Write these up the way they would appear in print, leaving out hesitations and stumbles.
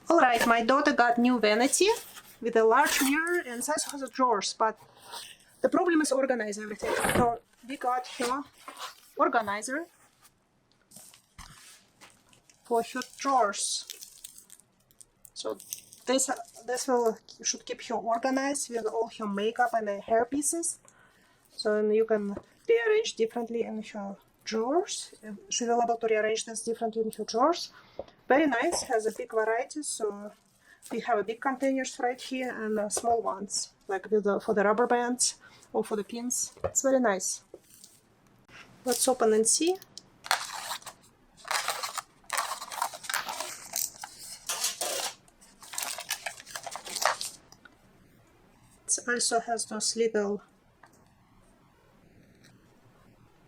Alright, my daughter got new vanity with a large mirror and size has a drawers, but the problem is organize everything. So we got her organizer for her drawers. So this should keep her organized with all her makeup and hair pieces. So then you can rearrange differently in her drawers. She's able to rearrange this differently in her drawers. Very nice, has a big variety. So we have big containers right here and small ones, like for the rubber bands or for the pins. It's very nice. Let's open and see. It also has those little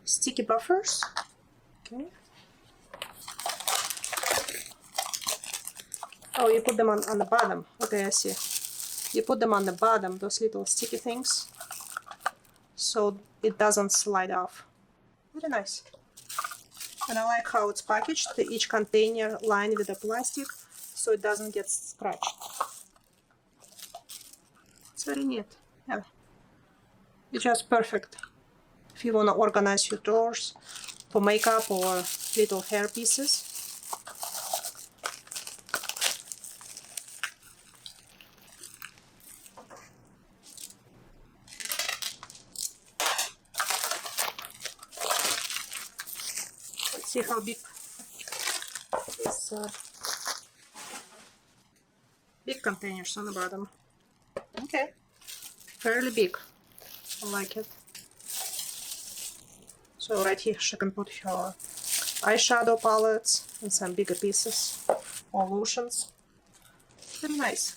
sticky buffers. Okay. Oh, you put them on the bottom. Okay, I see. You put them on the bottom, those little sticky things, so it doesn't slide off. Very nice. And I like how it's packaged, each container lined with the plastic, so it doesn't get scratched. It's very neat. Yeah. It's just perfect if you want to organize your drawers for makeup or little hair pieces. Let's see how big this big containers on the bottom. Okay, fairly big. I like it. So right here she can put her eyeshadow palettes and some bigger pieces or lotions. Very nice.